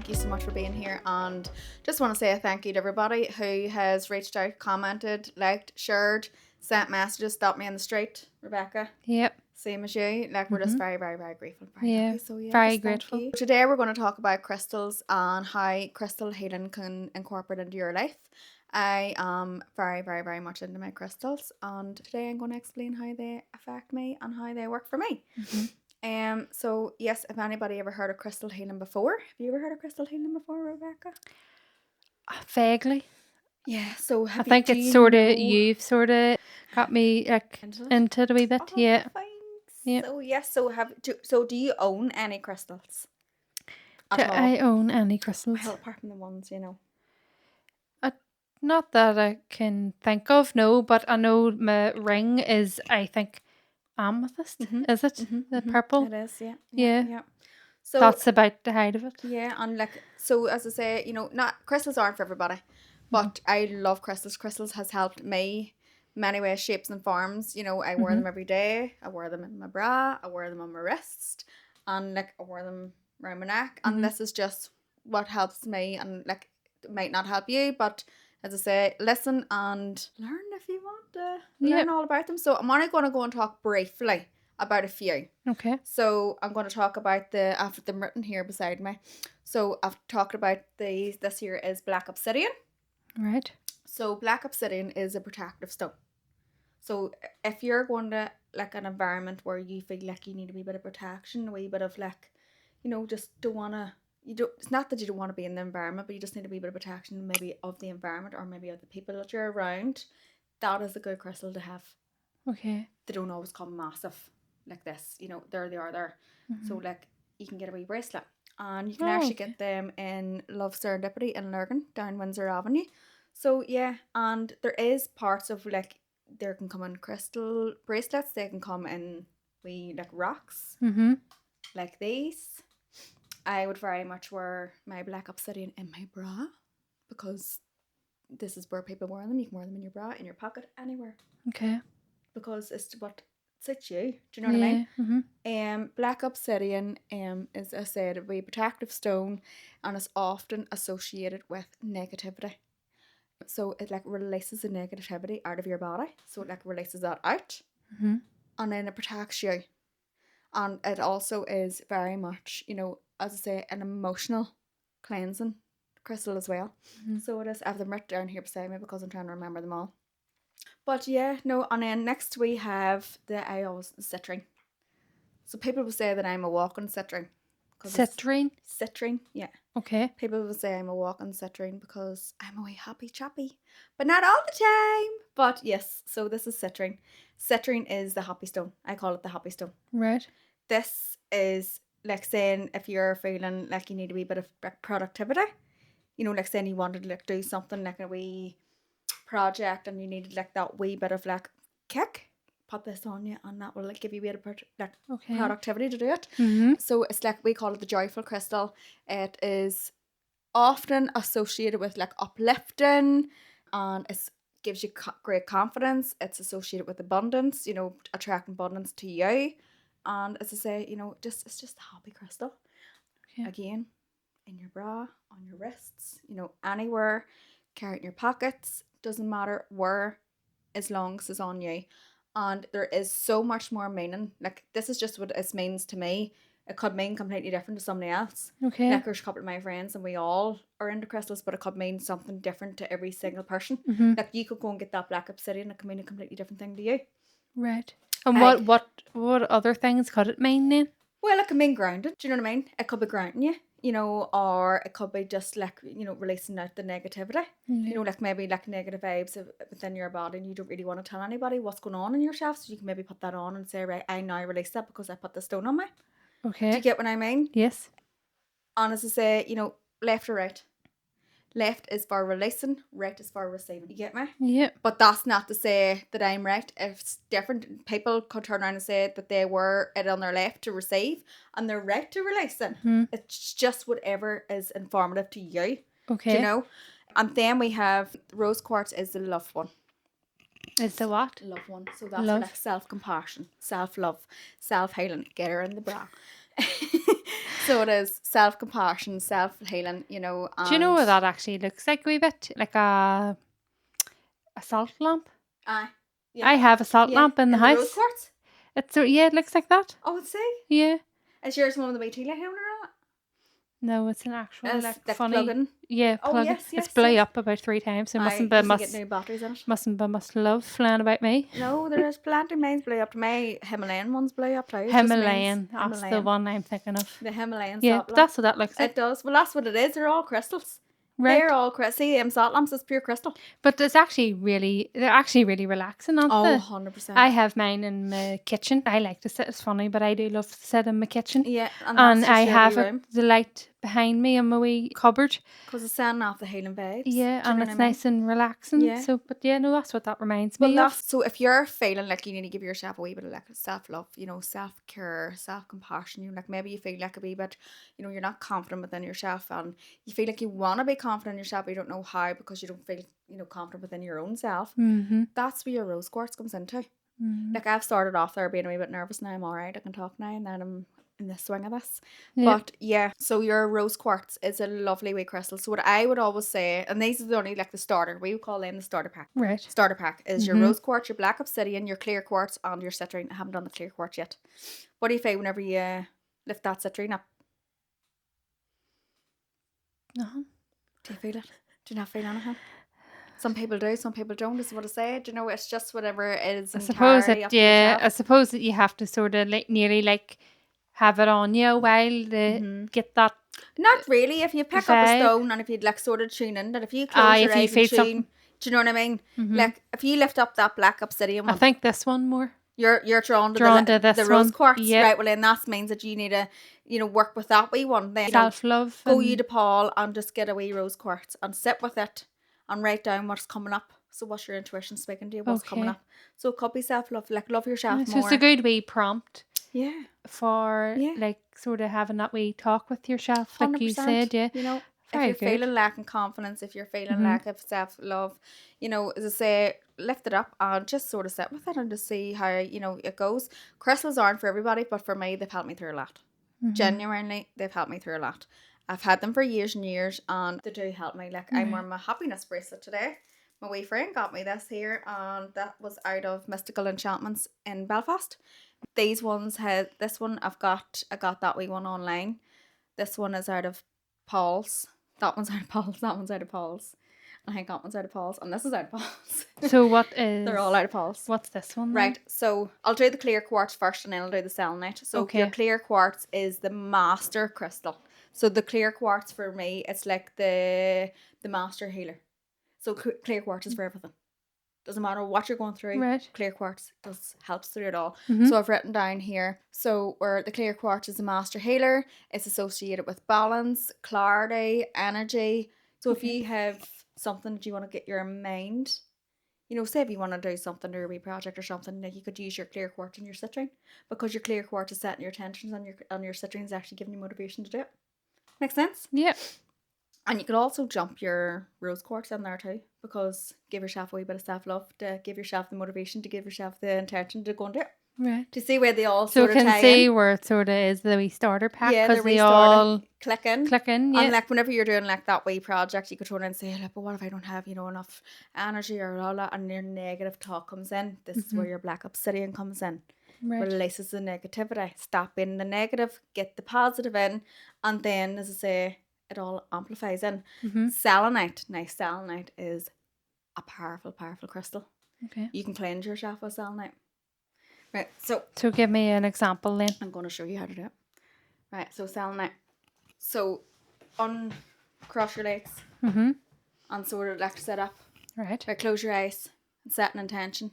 you so much for being here, and just want to say a thank you to everybody who has reached out, commented, liked, shared, sent messages, stopped me in the street. Rebecca, Yep. same as you. Like, we're just very, very, very grateful. Very Yeah, happy. So yeah, very just thank grateful. you. Today we're going to talk about crystals and how crystal healing can incorporate into your life. I am very, very, very much into my crystals, and today I'm going to explain how they affect me and how they work for me. So yes, if anybody ever heard of crystal healing before, have you ever heard of crystal healing before, Rebecca? Vaguely. Yeah. So I think it's sort of, you've sort of got me like into it a wee bit. Oh, Yeah. thanks. Yeah. So yes. So do you own any crystals? Do At all? I own any crystals? Well, apart from the ones, you know. Not that I can think of, no, but I know my ring is, I think, amethyst. Is it? The purple? It is, yeah. Yeah. So That's about the height of it. yeah, and like, so as I say, you know, not crystals aren't for everybody, but I love crystals. Crystals has helped me many ways, shapes and forms. You know, I wear them every day. I wear them in my bra. I wear them on my wrists, and like I wear them around my neck. And this is just what helps me, and like it might not help you, but as I say, listen and learn if you want to learn all about them. So I'm only going to go and talk briefly about a few. Okay. So I'm going to talk about after them written here beside me. So I've talked about these. This here is black obsidian. Right. So black obsidian is a protective stone. So if you're going to like an environment where you feel like you need a wee bit of protection, a wee bit of like, you know, just don't want to, you don't, it's not that you don't want to be in the environment, but you just need a wee bit of protection maybe of the environment or maybe of the people that you're around, that is a good crystal to have. Okay. They don't always come massive like this, you know, there they are there. So like you can get a wee bracelet, and you can actually get them in Love Serendipity in Lurgan down Windsor Avenue. So yeah, and there is parts of like, there can come in crystal bracelets, they can come in wee like rocks like these. I would very much wear my black obsidian in my bra, because this is where people wear them. You can wear them in your bra, in your pocket, anywhere, Okay. because it's what suits you. Do you know what I mean? Black obsidian is, as I said, a very protective stone, and is often associated with negativity. So it like releases the negativity out of your body. So it like releases that out, and then it protects you. And it also is very much, you know, as I say, an emotional cleansing crystal as well. So it is. I have them written down here beside me because I'm trying to remember them all. But yeah, no, and then next we have the citrine. So people will say that I'm a walking citrine. Citrine? Citrine, yeah. Okay. People will say I'm a walking citrine because I'm a wee happy chappy. But not all the time. But yes, so this is citrine. Citrine is the happy stone. I call it the happy stone. Right. This is like saying if you're feeling like you need a wee bit of productivity, you know, like saying you wanted to like do something like a wee project and you needed like that wee bit of like kick, put this on you, and that will like give you a bit of like productivity to do it. So it's like, we call it the joyful crystal. It is often associated with like uplifting, and it gives you great confidence. It's associated with abundance, you know, attracting abundance to you. And as I say, you know, it's just a happy crystal. Again, in your bra, on your wrists, you know, anywhere, carry it in your pockets, doesn't matter where, as long as it's on you. And there is so much more meaning. Like, this is just what it means to me. It could mean completely different to somebody else. Okay. Like, there's a couple of my friends and we all are into crystals, but it could mean something different to every single person. Like, you could go and get that black obsidian, it could mean a completely different thing to you. Right. And what other things could it mean then? Well, it can mean grounded. Do you know what I mean? It could be grounding you, you know, or it could be just like, you know, releasing out the negativity. You know, like maybe like negative vibes within your body, and you don't really want to tell anybody what's going on in yourself. So you can maybe put that on and say, right, I now release that because I put the stone on me. Okay. Do you get what I mean? Yes. And as I say, you know, left or right. Left is for releasing, right is for receiving. You get me? Yeah. But that's not to say that I'm right. If it's different, people could turn around and say that they were it on their left to receive and they're right to release it. It's just whatever is informative to you. Okay. Do you know? And then we have rose quartz is the love one. Is the what? Love one. So that's for like self-compassion, self-love, self-healing. Get her in the bra. So it is self-compassion, self-healing, you know, Do you know what and that actually looks like a wee bit? Like a salt lamp. aye, yeah, I have a salt yeah, lamp in the in the rose house. quartz. It's so yeah, it looks like that. Oh, let's see. Yeah. Is yours one of the wee tea light on it? No, it's an actual It's like like funny. plug-in. Yeah, Oh, plug. yes, It's yes, blew yes. up about 3 times. So Aye, you get new batteries in it. must love flying about me. No, there is plenty. Mine's blew up. My Himalayan one's blew up too. It's just mine's Himalayan. That's the Himalayan. one I'm thinking of. The Himalayan Yeah, salt but lamp. that's what that looks It like. does. Well, that's what it is. They're all crystals. Right. They're all crystals. See, salt lamps is pure crystal. But they're actually really relaxing, aren't Oh, they? 100%. I have mine in my kitchen. I like to sit. It's funny, but I do love to sit in my kitchen. Yeah, and And that's I just your have wee room. the light behind me in my wee cupboard. Because it's sending off the healing vibes. Yeah, Do you and know it's what I mean? nice and relaxing. Yeah. So, but yeah, no, that's what that reminds Well, me of. so if you're feeling like you need to give yourself a wee bit of like self-love, you know, self-care, self-compassion, you know, like maybe you feel like a wee bit, you know, you're not confident within yourself and you feel like you want to be confident in yourself, but you don't know how because you don't feel, you know, confident within your own self. Mm-hmm. That's where your rose quartz comes into. Mm-hmm. Like I've started off there being a wee bit nervous. Now I'm all right. I can talk now and then I'm in the swing of this. Yeah. But yeah, so your rose quartz is a lovely wee crystal. So what I would always say, and these are the only like the starter, we would call them the starter pack. Right. Starter pack is your Mhm. rose quartz, your black obsidian, your clear quartz, and your citrine. I haven't done the clear quartz yet. What do you feel whenever you lift that citrine up? Uh-huh. Do you feel it? Do you not feel anything? Some people do, some people don't. Is what I say. Do you know? It's just whatever it is. I suppose Entirely up that to yourself. I suppose that you have to sort of like nearly like have it on you a while to get that. Not really. If you pick up a vibe. stone and if you'd like sort of tune in, that if you close your If you eyes and feel tune, something. do you know what I mean? Mhm. Like if you lift up that black obsidian I one, think this one more. you're drawn to This the rose one. quartz, Yeah. right? Well, then that means that you need to, you know, work with that wee one. Then you know, Self love. go you to Paul and just get a wee rose quartz and sit with it and write down what's coming up. So what's your intuition speaking to you? What's coming Okay. up? So it could be self love, like love yourself So more. it's a good wee prompt Yeah, for Yeah. like sort of having that wee talk with yourself, like you 100%. said. Yeah. You know, Very if you're good. feeling lacking confidence, if you're feeling Mhm. lack of self love, you know, as I say, lift it up and just sort of sit with it and just see how, you know, it goes. Crystals aren't for everybody, but for me, they've helped me through a lot. Mhm. Genuinely, they've helped me through a lot. I've had them for years and years and they do help me. Like, I'm wearing my happiness bracelet today. My wee friend got me this here and that was out of Mystical Enchantments in Belfast. These ones had, this one I got that wee one online. This one is out of Paul's. That one's out of Paul's. That one's out of Paul's. I think that one's out of Paul's. And this is out of Paul's. So what is? They're all out of Paul's. What's this one? Then? Right. So I'll do the clear quartz first and then I'll do the selenite. So Okay. your clear quartz is the master crystal. So the clear quartz for me, it's like the master healer. So clear quartz is for everything. Doesn't matter what you're going through. Right. Clear quartz helps through it all. Mhm. So I've written down here. So where the clear quartz is a master healer, it's associated with balance, clarity, energy. So if you have something that you want to get your mind, you know, say if you want to do something or a wee project or something, like you could use your clear quartz and your citrine because your clear quartz is setting your tensions and your citrine is actually giving you motivation to do it. Makes sense? Yeah. And you could also jump your rose quartz in there too, because give yourself a wee bit of self-love, to give yourself the motivation, to give yourself the intention to go and do it. Right. To see where they all So sort I of can tie see in. where it sort of is the wee starter pack Yeah, because the wee they starter all click in. click in. Yeah. And like whenever you're doing like that wee project, you could turn and say, like, but what if I don't have, you know, enough energy or all that, and your negative talk comes in. This is where your black obsidian comes in. Right. Releases the negativity. Stop in the negative, get the positive in, and then, as I say, it all amplifies in. Selenite. Now, selenite is a powerful, powerful crystal. Okay. You can cleanse yourself with selenite. Right, so give me an example then. I'm going to show you how to do it. Right, so selenite. So uncross your legs and sort of like set up. Right. Right, close your eyes and set an intention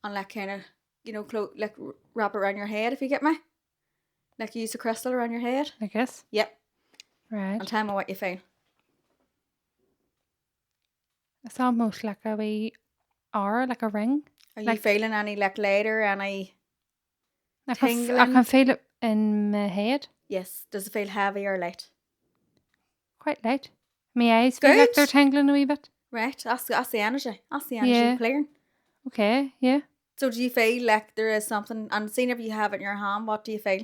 and like kind of, you know, like wrap it around your head if you get me. Like use the crystal around your head. I guess. Yep. Right. And tell me what you feel. It's almost like a wee R, like a ring. Are you like, feeling any like later, any I tingling? can feel it in my head. Yes. Does it feel heavy or light? Quite light. My eyes feel like Good. they're tingling a wee bit. Right. That's the energy. That's the energy clearing. Okay. Yeah. So do you feel like there is something, and seeing if you have it in your hand, what do you feel?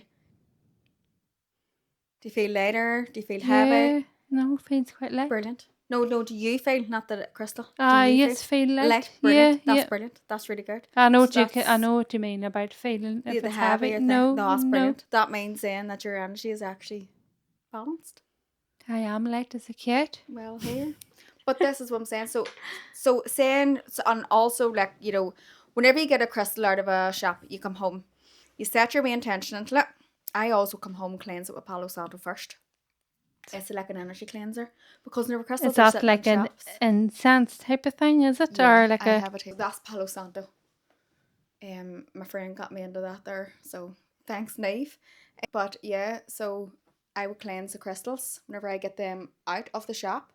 Do you feel lighter? Do you feel heavy? Yeah. No, feels quite light. Brilliant. No, do you feel, not the crystal, do you Yes, feel light. light? Brilliant. Yeah, That's yeah. brilliant. That's really good. I know So I know what you mean about feeling if the it's heavy heavy. or No, no, that's no. brilliant. That means then that your energy is actually balanced. I am light as a kid. Well, here. But this is what I'm saying. And also, like, you know, whenever you get a crystal out of a shop, you come home, you set your main intention into it. I also come home and cleanse it with Palo Santo first. It's like an energy cleanser, because whenever crystals Is are that sitting like in an shops, incense type of thing, is it? yeah, Or like I a have it here. That's Palo Santo. My friend got me into that there, so thanks, Nave. But yeah, so I would cleanse the crystals whenever I get them out of the shop.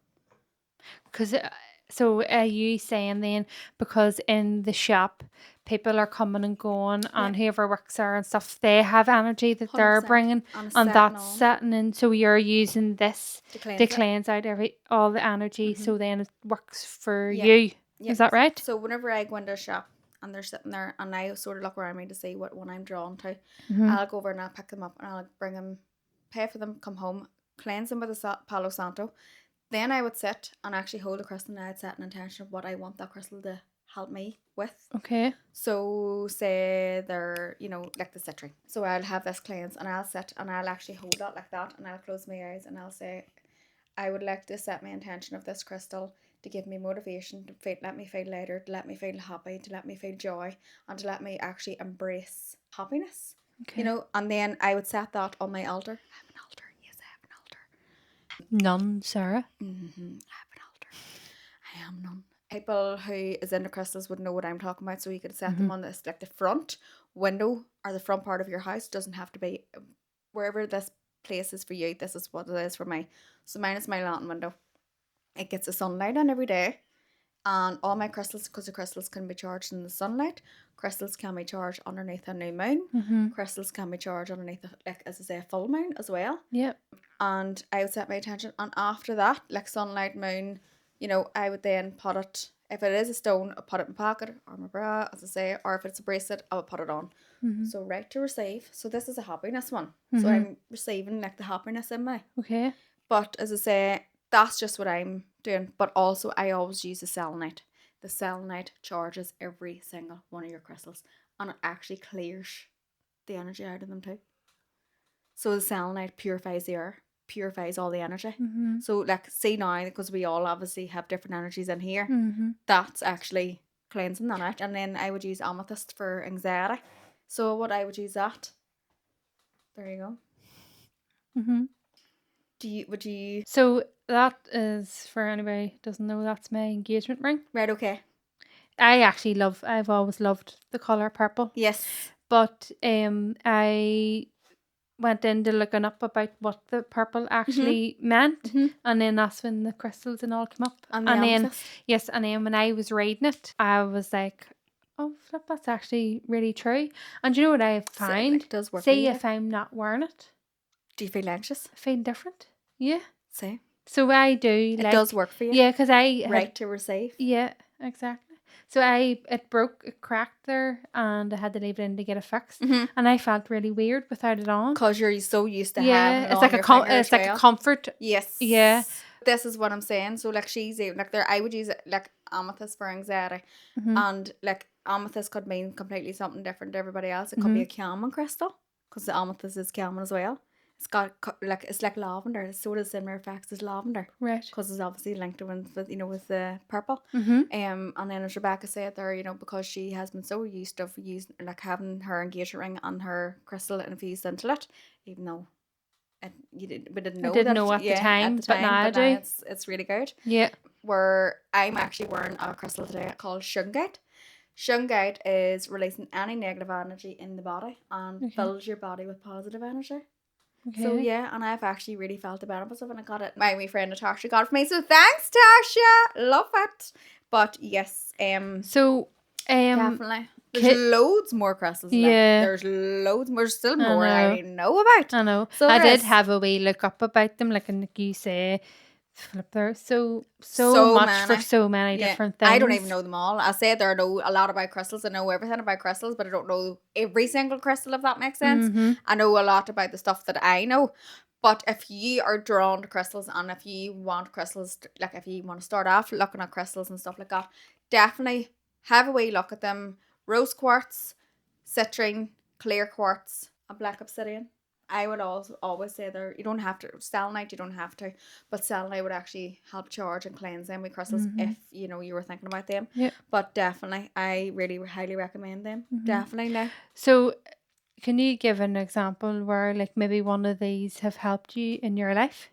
because so are you saying then because in the shop people are coming and going Yeah. and whoever works there and stuff, they have energy that they're 100%. bringing And it's and setting that's on setting in, so you're using this to to cleanse it. cleanse out all the energy, so then it works for Yeah. you. Yeah. Is that right? So whenever I go into a shop and they're sitting there and I sort of look around me to see what one I'm drawn to, Mm-hmm. I'll go over and I'll pick them up and I'll bring them, pay for them, come home, cleanse them with the Palo Santo. Then I would sit and actually hold a crystal, and I'd set an intention of what I want that crystal to help me with. Okay. So say they're, you know, like the citrine. So I'll have this cleanse and I'll sit and I'll actually hold it like that and I'll close my eyes and I'll say, I would like to set my intention of this crystal to give me motivation, to let me feel lighter, to let me feel happy, to let me feel joy, and to let me actually embrace happiness. Okay. You know, and then I would set that on my altar. I have an altar. Yes, I have an altar. None, Sarah. I have an altar. I am none. People who is into crystals would know what I'm talking about. So you could set them on this, like the front window or the front part of your house. Doesn't have to be wherever this place is for you. This is what it is for me. So mine is my lantern window. It gets the sunlight on every day. And all my crystals, because the crystals can be charged in the sunlight, crystals can be charged underneath a new moon, crystals can be charged underneath, like as I say, a full moon as well. Yep. And I would set my attention, and after that, like sunlight, moon, you know, I would then put it, if it is a stone, I'll put it in my pocket or my bra, as I say, or if it's a bracelet, I would put it on. So right to receive. So this is a happiness one. So I'm receiving like the happiness in me. Okay. But as I say, that's just what I'm doing. But also I always use the selenite. The selenite charges every single one of your crystals, and it actually clears the energy out of them too. So the selenite purifies the air, purifies all the energy. So like see now, because we all obviously have different energies in here, that's actually cleansing that out. And then I would use amethyst for anxiety. So what I would use that. There you go. Would you So that is, for anybody who doesn't know, that's my engagement ring. right, okay. I've always loved the colour purple. Yes. But I went into looking up about what the purple actually meant, and then that's when the crystals and all came up. And the And then amethyst. and then when I was reading it, I was like, oh, flip, that's actually really true. And you know what I find? Like, it does work for Say you, if I'm not wearing it, do you feel anxious? I feel different. Yeah. See? So I do. It does work for you. Yeah, because I had, right to receive. Yeah, exactly. So it cracked there, and I had to leave it in to get it fixed, and I felt really weird without it on. Because you're so used to having it it's on like your a finger it's as like well. a comfort. Yes. Yeah. This is what I'm saying. So like she's like there, I would use it like amethyst for anxiety, and like amethyst could mean completely something different to everybody else. It could be a calming crystal, because the amethyst is calming as well. It's got like, it's like lavender. It's sort of similar effects as lavender, Right. because it's obviously linked to with, you know, with the purple. And then as Rebecca said there, you know, because she has been so used to using, like having her engagement ring and her crystal infused into it, even though we didn't know I didn't that know at the time, but now I do. it's really good. Yeah. Where I'm actually wearing a crystal today called Shungite. Shungite is releasing any negative energy in the body and fills your body with positive energy. Okay. So yeah, and I've actually really felt the benefits of it. And I got it. My wee friend Natasha got it for me. So thanks, Tasha. Love it. But yes, so definitely. There's loads more crystals. Yeah. There's loads more. There's still more I didn't know about. I know. So I did have a wee look up about them, like you say. Flip, there's so much many. for so many different things. I don't even know them all. I say there know a lot about crystals. I know everything about crystals, but I don't know every single crystal, if that makes sense. I know a lot about the stuff that I know. But if you are drawn to crystals and if you want crystals, like if you want to start off looking at crystals and stuff like that, definitely have a wee look at them. Rose quartz, citrine, clear quartz, and black obsidian. I would also always say there, you don't have to selenite, you don't have to, but selenite would actually help charge and cleanse them with crystals if you know you were thinking about them. Yeah. But definitely, I really highly recommend them. Definitely now. So, can you give an example where, like, maybe one of these have helped you in your life?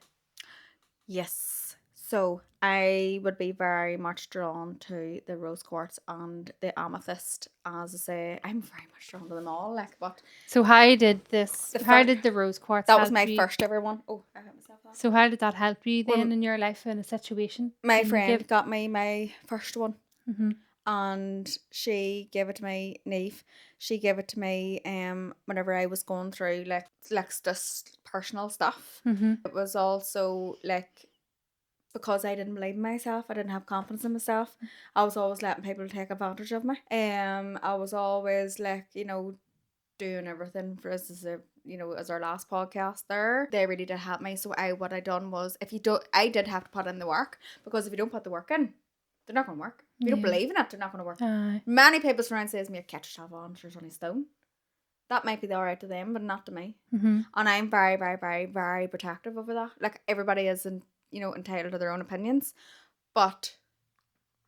Yes. So I would be very much drawn to the rose quartz and the amethyst. As I say, I'm very much drawn to them all. Like, but So, how did this? the How first, did the rose quartz that was help my you? first ever one. Oh, I hit myself off. So, how did that help you Well, then in your life in a situation? my Can you friend give? got me my first one, Mm-hmm. and she gave it to me. Neve, she gave it to me. Whenever I was going through like just personal stuff. Mm-hmm. It was also like, because I didn't believe in myself, I didn't have confidence in myself. I was always letting people take advantage of me. I was always like, doing everything for us as as our last podcast there. They really did help me. So what I done was, if you don't, I did have to put in the work, because if you don't put the work in, they're not gonna work. If you don't believe in it, they're not gonna work. Many people surround says me, catch yourself on, there's only stone. That might be alright to them, but not to me. Mm-hmm. And I'm very, very, very, very protective over that. Like, everybody isn't, entitled to their own opinions, but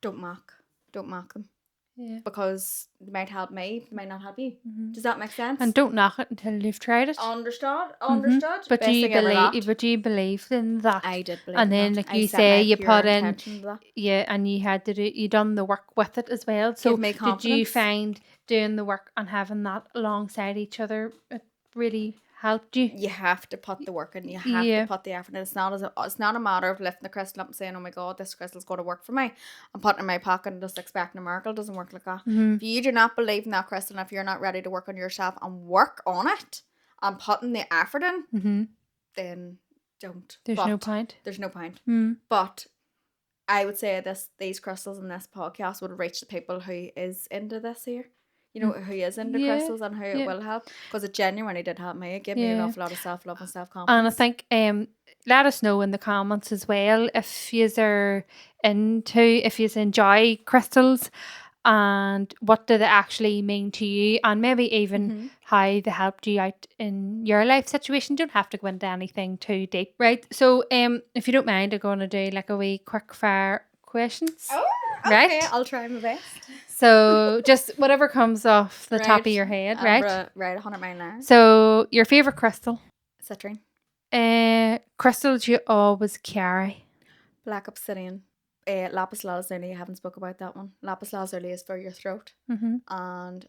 don't mock them, Yeah. because they might help me, they might not help you. Does that make sense? And don't knock it until you've tried it. Understood. But Best thing ever that. But you believed in that. I did believe And in then, that. like I you set say, my you pure put in, intention to that. yeah, and you had to do, you done the work with it as well. So Give me did you confidence. find doing the work and having that alongside each other, it really helped you? You have to put the work in. You have to put the effort in. It's not a matter of lifting the crystal up and saying, "Oh my God, this crystal's going to work for me," and putting it in my pocket and just expecting a miracle. It doesn't work like that. If you do not believe in that crystal, and if you're not ready to work on yourself and work on it and putting the effort in, then don't. There's no point. There's no point. But I would say these crystals in this podcast would reach the people who is into this here. Who is into crystals and how it will help, because it genuinely did help me. It gave me an awful lot of self-love and self-confidence. And I think let us know in the comments as well if you enjoy crystals and what do they actually mean to you, and maybe even how they helped you out in your life situation. Don't have to go into anything too deep, right? So if you don't mind, I'm going to do like a wee quick fire questions. Oh, okay. Right? I'll try my best. So just whatever comes off the top of your head, right? Right, 100 mile an hour. So your favourite crystal? Citrine. Crystals you always carry? Black obsidian. Lapis lazuli, I haven't spoke about that one. Lapis lazuli is for your throat. And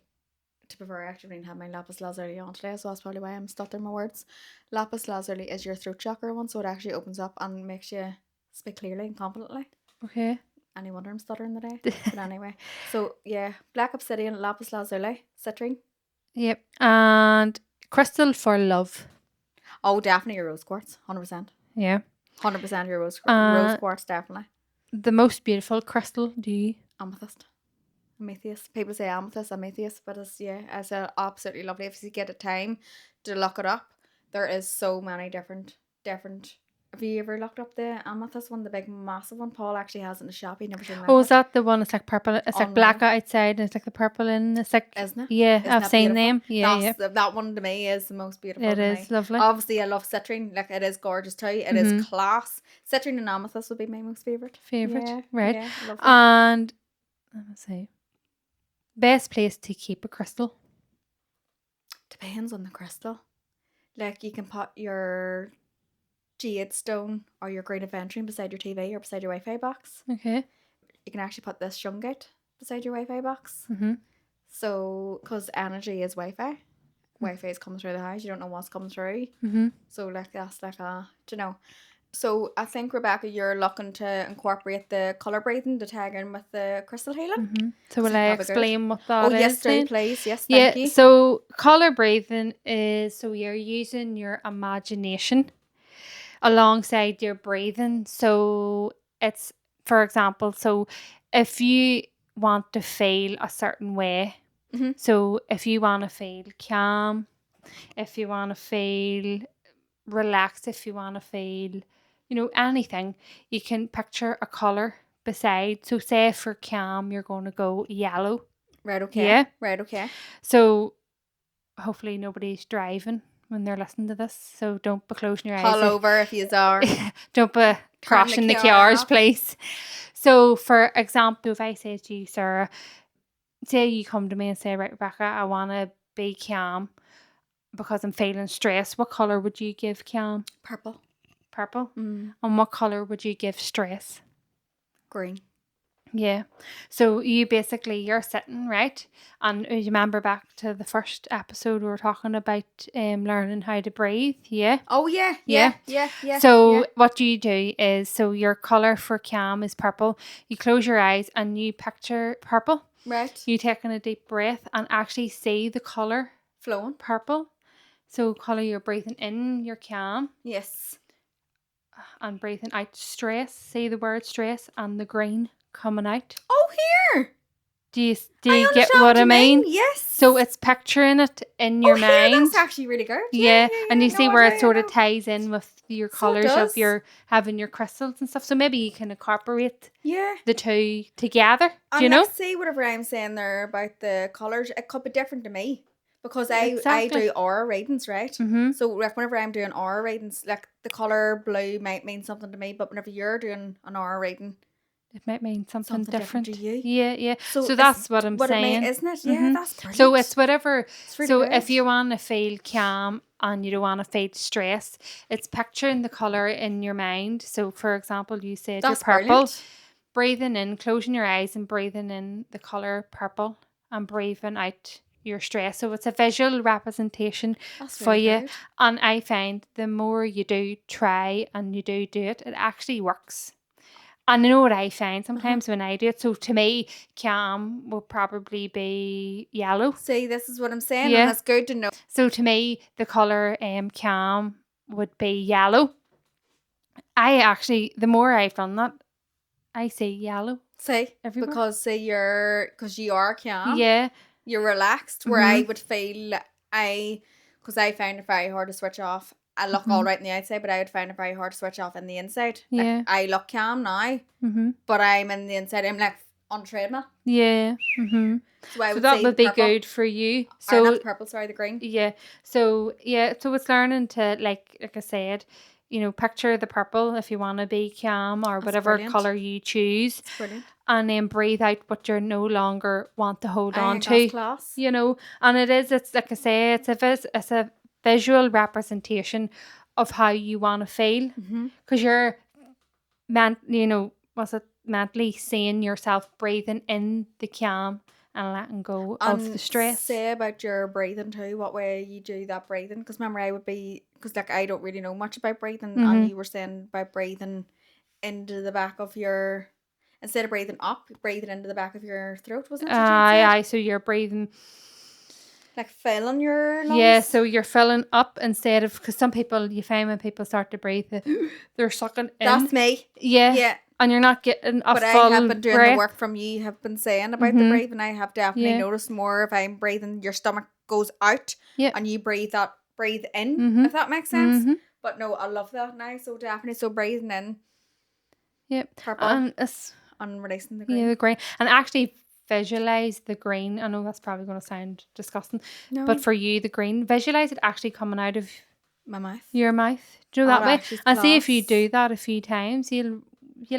to be fair, I actually didn't have my lapis lazuli on today, so that's probably why I'm stuttering my words. Lapis lazuli is your throat chakra one, so it actually opens up and makes you speak clearly and confidently. Okay. Any wonder I'm stuttering today? But anyway, so yeah, black obsidian, lapis lazuli, citrine. Yep. And crystal for love? Oh, definitely your rose quartz, 100%. Yeah. 100% your rose quartz, definitely. The most beautiful crystal, do you? Amethyst. Amethyst. People say amethyst, amethyst, but it's absolutely lovely. If you get a time to look it up, there is so many different. Have you ever looked up the amethyst one, the big massive one? Paul actually has it in the shop. He never seen that. Oh, is that the one? It's like purple. It's like Unreal. black outside, and it's like the purple in. It's like, isn't it? Yeah, Isn't I've that seen beautiful? them. Yeah, That one to me is the most beautiful. It is lovely. Obviously, I love citrine. Like, it is gorgeous too. It is class. Citrine and amethyst would be my most favorite. Yeah, right. Yeah, lovely. And let me see. Best place to keep a crystal? Depends on the crystal. Like, you can put your jade stone or your green aventurine beside your TV or beside your Wi-Fi box. Okay. You can actually put this shungite beside your Wi-Fi box. So, because energy is Wi-Fi. Wi-Fi is coming through the house. You don't know what's coming through. So, like, that's like So, I think, Rebecca, you're looking to incorporate the colour breathing to tag in with the crystal healing. So will I explain what that is? Oh, yes, do, then? please. Yes, thank you. So colour breathing is, so you're using your imagination alongside your breathing. So it's, for example, so if you want to feel a certain way, so if you want to feel calm, if you want to feel relaxed, if you want to feel, anything, you can picture a colour beside. So say for calm, you're going to go yellow. Right, okay. Yeah. Right, okay. So hopefully nobody's driving when they're listening to this. So don't be closing your Pull eyes. over if you are. Don't be crossing the cars, please. So for example, if I say to you, Sarah, say you come to me and say, right, Rebecca, I want to be calm because I'm feeling stressed. What colour would you give calm? Purple. Purple. Mm. And what colour would you give stress? Green. Yeah. So you're sitting, right? And you remember back to the first episode we were talking about learning how to breathe. Yeah. Oh, yeah. Yeah. Yeah. So what you do is, so your colour for calm is purple. You close your eyes and you picture purple. Right. You taking a deep breath and actually see the colour Flowing. purple. So colour you're breathing in, you're calm. Yes. And breathing out stress. See the word stress and the green coming out. Oh, here. Do you I get understand what I you mean? Yes. So it's picturing it in your mind. Here, that's actually really good. Yeah. And you see No, where I it do, sort I of know. ties in with your So it colours of does. your having your crystals and stuff. So maybe you can incorporate Yeah. the two together. Do you And know? like, see whatever I'm saying there about the colours, it could be different to me. Because I Exactly. do aura readings, right? Mm-hmm. So like whenever I'm doing aura readings, like the colour blue might mean something to me, but whenever you're doing an aura reading, It might mean something different. to you. Yeah. So that's what I'm what saying. it means, isn't it? Yeah, Mm-hmm. that's brilliant. So it's whatever. It's really So good. if you want to feel calm and you don't want to feel stress, it's picturing the colour in your mind. So for example, you said That's you're purple. brilliant. Breathing in, closing your eyes and breathing in the colour purple and breathing out your stress. So it's a visual representation That's for really you. good. And I find the more you do try and you do it, it actually works. And you know what I find sometimes when I do it? So to me, calm will probably be yellow. See, this is what I'm saying, Yeah. and it's good to know. So to me, the colour calm would be yellow. I actually, the more I've done that, I say yellow. See, everywhere. because because you are calm. Yeah. You're relaxed. Where I would feel because I find it very hard to switch off. I look all right on the outside, but I would find it very hard to switch off in the inside. Yeah. Like I look calm now, but I'm in the inside. I'm like on treadmill. Yeah. So I would that say would the be purple. good for you. Or So not the purple, sorry, the green. yeah. So it's learning to like I said, picture the purple if you want to be calm or whatever brilliant. colour you choose. It's brilliant. And then breathe out what you no longer want to hold on to. That's class. And it's like I say, it's a visual representation of how you want to feel. Because you're mentally seeing yourself breathing in the calm and letting go of the stress. Say about your breathing too, what way you do that breathing. Because remember because like I don't really know much about breathing, and you were saying about breathing into the back of your, instead of breathing up, breathing into the back of your throat, wasn't it? Aye, so you're breathing like filling your lungs. Yeah, so you're filling up instead of, because some people, you find when people start to breathe, they're sucking in. That's me. Yeah. And you're not getting a but full I have been doing breath. the work from you have been saying about the breathing. I have definitely noticed more if I'm breathing, your stomach goes out and you breathe in, if that makes sense. But no, I love that now. So definitely, so breathing in. Yep. Purple. And releasing the green. Yeah, the green. And actually visualize the green. I know that's probably going to sound disgusting. No. But for you, the green, visualize it actually coming out of my mouth. Your mouth. Do that way. And see if you do that a few times, you'll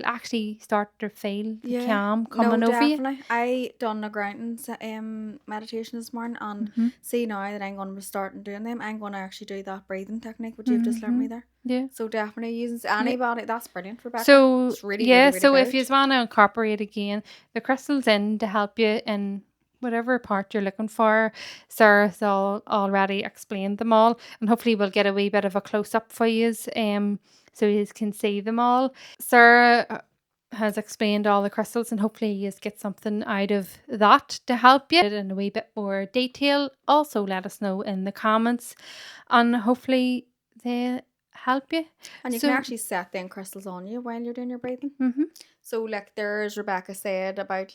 actually start to feel the calm coming over definitely. you. I done a grounding meditation this morning, and see now that I'm going to start doing them, I'm going to actually do that breathing technique which you've just learned me there. Yeah. So definitely using anybody. That's brilliant, Rebecca. So it's really, really so good. If you want to incorporate again the crystals in to help you in whatever part you're looking for, Sarah's already explained them all, and hopefully we'll get a wee bit of a close up for you, so you can see them all. Sarah has explained all the crystals, and hopefully you get something out of that to help you in a wee bit more detail. Also let us know in the comments, and hopefully they help you. And you can actually set them crystals on you while you're doing your breathing. So like there's Rebecca said about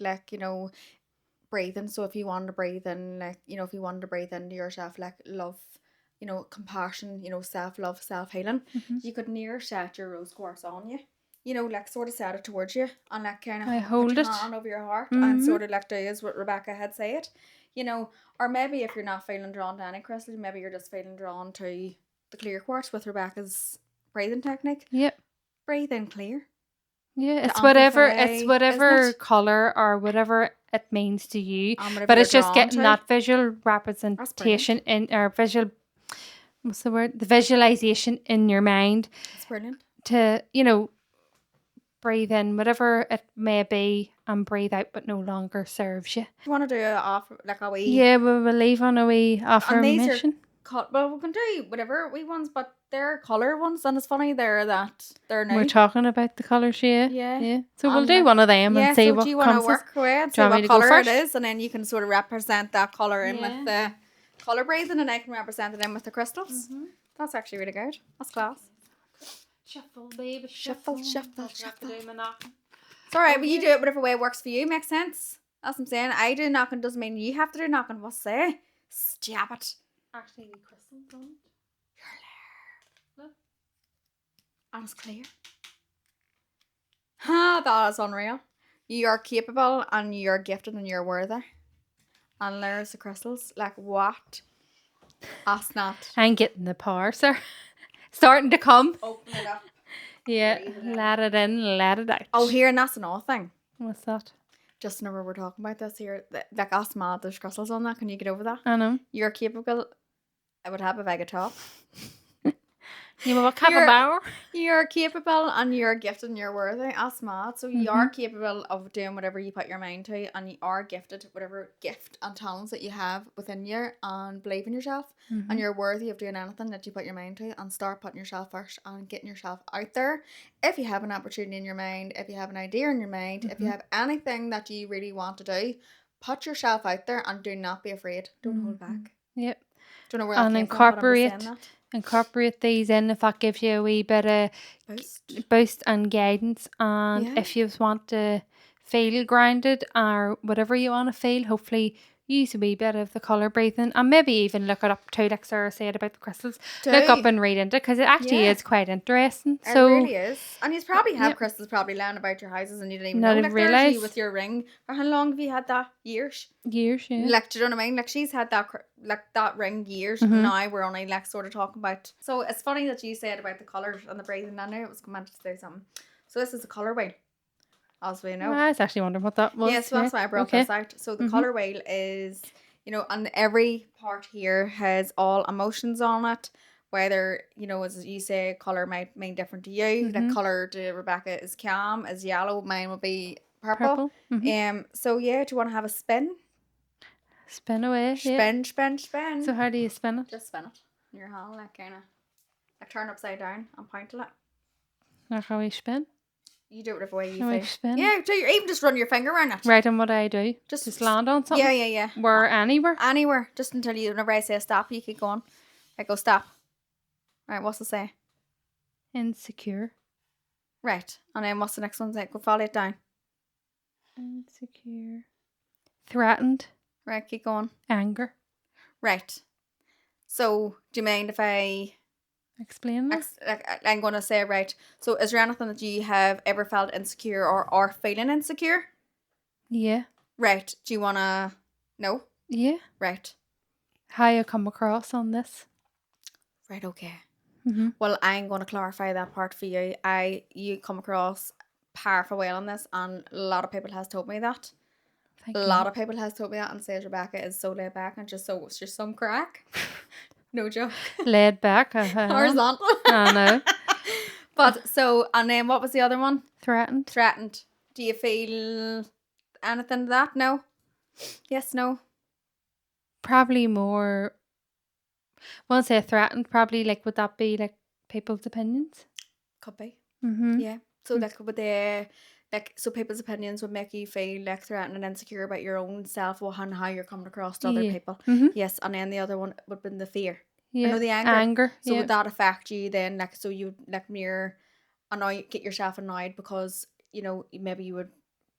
breathing. So if you want to breathe in, if you want to breathe into yourself, love, you know, compassion, you know, self-love, self-healing, you could near set your rose quartz on you. You know, like sort of set it towards you and like kind I of put hold your it. hand over your heart and sort of like do as what Rebecca had said. You know, or maybe if you're not feeling drawn to any crystal, maybe you're just feeling drawn to the clear quartz with Rebecca's breathing technique. Yep. Breathe in clear. Yeah, To it's whatever amplify, isn't it? color or whatever it means to you. And whatever But you're it's just drawn getting to. that visual That's brilliant. representation in or visual what's the word? The visualization in your mind That's brilliant. to, you know, breathe in whatever it may be and breathe out but no longer serves you. You want to do it off like a wee. Yeah, we'll leave on a wee And these are affirmation. well, we can do whatever we want, but they're colour ones, and it's funny they're new. We're talking about the colours, yeah. Yeah. Yeah. So we'll And do one of them and see so what do you want to comes. work away and Do see you want me what to go colour it first? is, and then you can sort of represent that colour in Yeah. with the colour breathing, and I can represent it in with the crystals. That's actually really good. That's class. Shuffle, baby, Shuffle, shuffle, I'll have to shuffle. do my knocking. It's alright, but you do it whatever way works for you. Makes sense. That's what I'm saying. I do knocking doesn't mean you have to do knocking. What's say? Stab it. Actually, the crystals on it. Look. And it's clear. Ha, that is unreal. You are capable and you're gifted and you're worthy. And there's the crystals. Like what? That's not. I'm getting the power, sir. Starting to come. Open it up. Yeah, Breathe it let it in, let it out. Oh, here, and that's another thing. What's that? Just whenever we're talking about this here, like that's mad, there's crystals on that. Can you get over that? I know. You're capable. I would have if I could talk. You know what kind of power? You're capable and you're gifted and you're worthy. That's mad. So you are capable of doing whatever you put your mind to, and you are gifted whatever gift and talents that you have within you, and believe in yourself, and you're worthy of doing anything that you put your mind to, and start putting yourself first and getting yourself out there. If you have an opportunity in your mind, if you have an idea in your mind, if you have anything that you really want to do, put yourself out there and do not be afraid. Don't hold back. Yep. Don't know where that And came from, but I'm just saying that. incorporate these in if that gives you a wee bit of boost and guidance. And if you want to feel grounded or whatever you want to feel, hopefully use a wee bit of the colour breathing, and maybe even look it up too, like Sarah said about the crystals. Look up and read into it, because it actually is quite interesting. It So really is. And you probably have crystals probably lying about your houses and you didn't even know. Like there's you with your ring. For how long have you had that? Years? Years, yeah. Like, do you know what I mean? Like she's had that that ring years. Now we're only like sort of talking about. So it's funny that you said about the colours and the breathing. I knew it was meant to say something. So this is a colour wheel, as we know. I was actually wondering what that was. Yeah, so that's why I brought this out. So the colour wheel is, you know, and every part here has all emotions on it. Whether, you know, as you say, colour might mean different to you. The colour to Rebecca is calm, is yellow. Mine will be purple. So yeah, do you want to have a spin? Spin away. Spin. So how do you spin it? Just spin it in your hand, like kind of, like turn upside down and point to it. Like how we spin? You do it whatever way you How I feel. spin? Yeah, do you even just run your finger around it? Right, and what I do? Just land on something? Yeah. Where, anywhere? Anywhere. Just until you, whenever I say stop, you keep going. I go stop. Right, what's it say? Insecure. Right, and then what's the next one say? Go follow it down. Insecure. Threatened. Right, keep going. Anger. Right. So, do you mind if I Explain that? I'm going to say, right, so is there anything that you have ever felt insecure or are feeling insecure? Yeah. Right, do you want to know? Yeah. Right. How you come across on this? Right, okay. Well, I'm going to clarify that part for you. You come across powerful well on this, and a lot of people has told me that. Thank A you. lot of people has told me that, and says Rebecca is so laid back and just some crack. No joke. Laid back. Horizontal. I know. But so, and then what was the other one? Threatened. Threatened. Do you feel anything to that? No? Yes, no? Probably more. Won't say threatened. Probably like, would that be like people's opinions? Could be. Mm-hmm. Yeah. So like would they so people's opinions would make you feel like threatened and insecure about your own self and how you're coming across to other people. Yes, and then the other one would have been the fear. Yeah. You know, the anger. Anger. So would that affect you then? Like, so you like near get yourself annoyed because, you know, maybe you would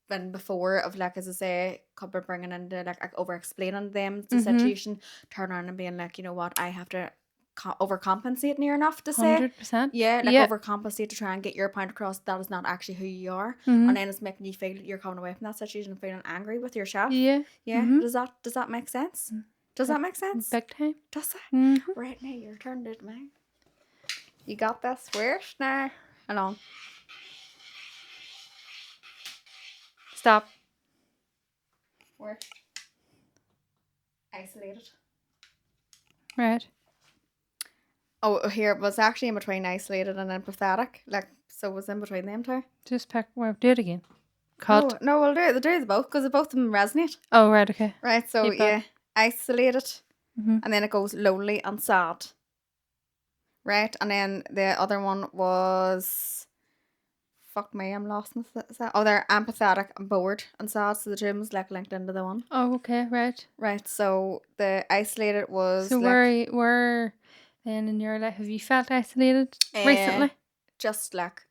been before of like, as I say, could be bringing into like over explaining them the situation, turn around and being like, you know what, I have to overcompensate near enough to say. 100%. Yeah, like Yeah. overcompensate to try and get your point across that is not actually who you are. Mhm. And then it's making you feel you're coming away from that situation and feeling angry with yourself. Yeah. Yeah. Mhm. Does that make sense? Does that make sense? Big time. Does it? Mhm. Right now, your turn, did me. You got this. Where's now? Hold on. Stop. Where? Isolated. Right. Oh, here it was actually in between isolated and empathetic. Like, so it was in between them two. Just pick. Well, do it again. Cut. No, we'll do the both because both of them resonate. Oh, right. Okay. Right, so Keep it. isolated, Mhm. and then it goes lonely and sad. Right, and then the other one was, fuck me, I'm lost in that. Oh, they're empathetic and bored and sad. So the two was like linked into the one. Oh, okay. Right. Right, so the isolated was So like, where then in your life have you felt isolated recently? just like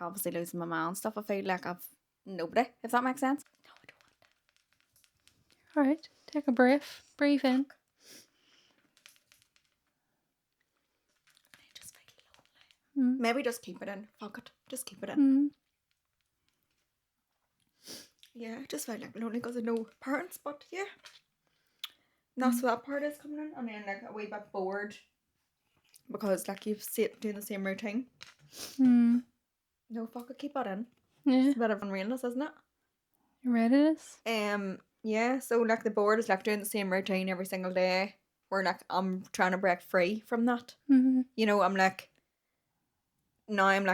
obviously losing my mom and stuff. I feel like I've nobody, if that makes sense. No, I don't. All right. Take a breath. Breathe in. I just feel lonely. Mm. Maybe just keep it in. Fuck it. Just keep it in. Mm. Yeah, I just felt like lonely because of no parents, but yeah. And that's what that part is coming in. And then like a wee bit bored because like you've doing the same routine. Mm. No, fuck it, keep that in. Yeah. It's a bit of unrealness, isn't it? You ready this? Yeah, so like the bored is like doing the same routine every single day. Where like I'm trying to break free from that. Mm-hmm. You know, I'm like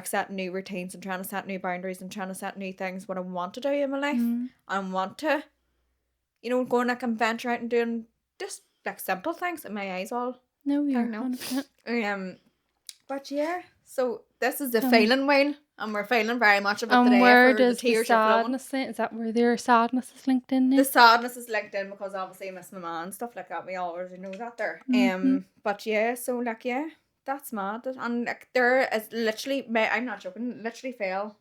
setting new routines and trying to set new boundaries and trying to set new things what I want to do in my life. Mm. I want to, going like and venture out and doing just like simple things. And my eyes all No, you're know. 100%. But yeah, so this is the feeling wheel, and we're feeling very much of it And today. where For does the tears the are flowing. sadness sit? Is that where their sadness is linked in there? The sadness is linked in because obviously I miss my mom and stuff like that. We all already know that there. Mhm. But yeah, so like yeah, that's mad. And like there is literally, I'm not joking, literally fell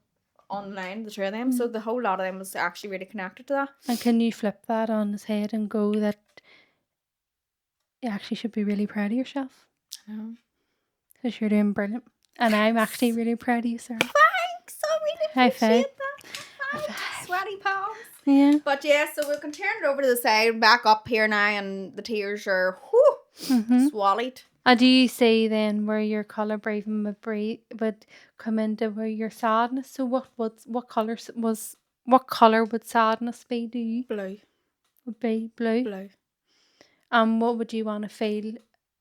online, the two of them. So the whole lot of them was actually really connected to that. And can you flip that on his head and go that you actually should be really proud of yourself? I know. Because you're doing brilliant. And I'm actually really proud of you, Sarah. Thanks, I really High appreciate five. that. Thanks, sweaty palms. Yeah. But yeah, so we can turn it over to the side, back up here now, and the tears are swallowed. And do you say then where your colour breathing would come into where your sadness? So what colour would sadness be? Do you Blue. would be blue? Blue. What would you want to feel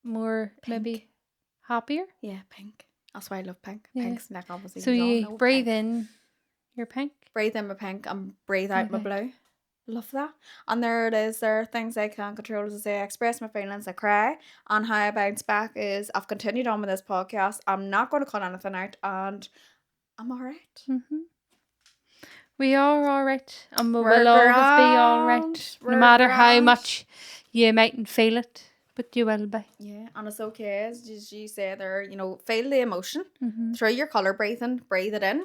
more? Pink. Maybe happier. Yeah, pink. That's why I love pink. Yeah. Pink's like obviously. So we all you know breathe pink. in your pink. Breathe in my pink and breathe out my blue. Love that. And there it is. There are things I can't control. As I say, I express my feelings, I cry. And how I bounce back is I've continued on with this podcast. I'm not going to cut anything out, and I'm alright. We are alright, and we We're will always be grand. alright. No We're matter how grand. much you mightn't feel it, but you will be. Yeah, and it's okay, as you say there, feel the emotion through your colour breathing, breathe it in.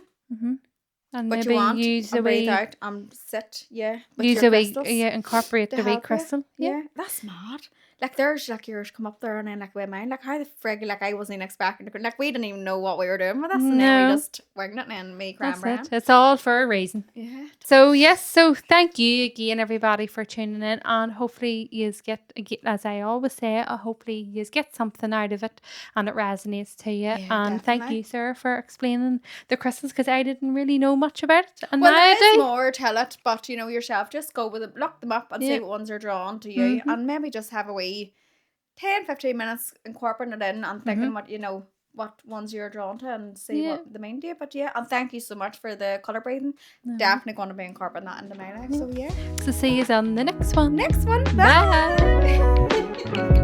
And But maybe you want use and a breathe wee, out and sit, with use your a wee, crystals. incorporate to the wee help you. crystal. Yeah. That's mad. Like there's like yours come up there and then like with mine, like how the frig, like I wasn't even expecting to, like we didn't even know what we were doing with this, and then we No. just winged it and me crying. That's it. It's all for a reason. Yeah. So yes, so thank you again everybody for tuning in, and hopefully you get, as I always say, hopefully you get something out of it and it resonates to you. And thank definitely. you, Sarah, for explaining the crystals, because I didn't really know much about it. And Well, now there I is do. more, tell it, but yourself, just go with it, look them up and see what ones are drawn to you, and maybe just have a wee 10-15 minutes incorporating it in and thinking what ones you're drawn to and see what they mean to you. But yeah, and thank you so much for the colour breathing. Definitely going to be incorporating that into my life. So yeah. So see you on the next one. Next one. Bye. Bye.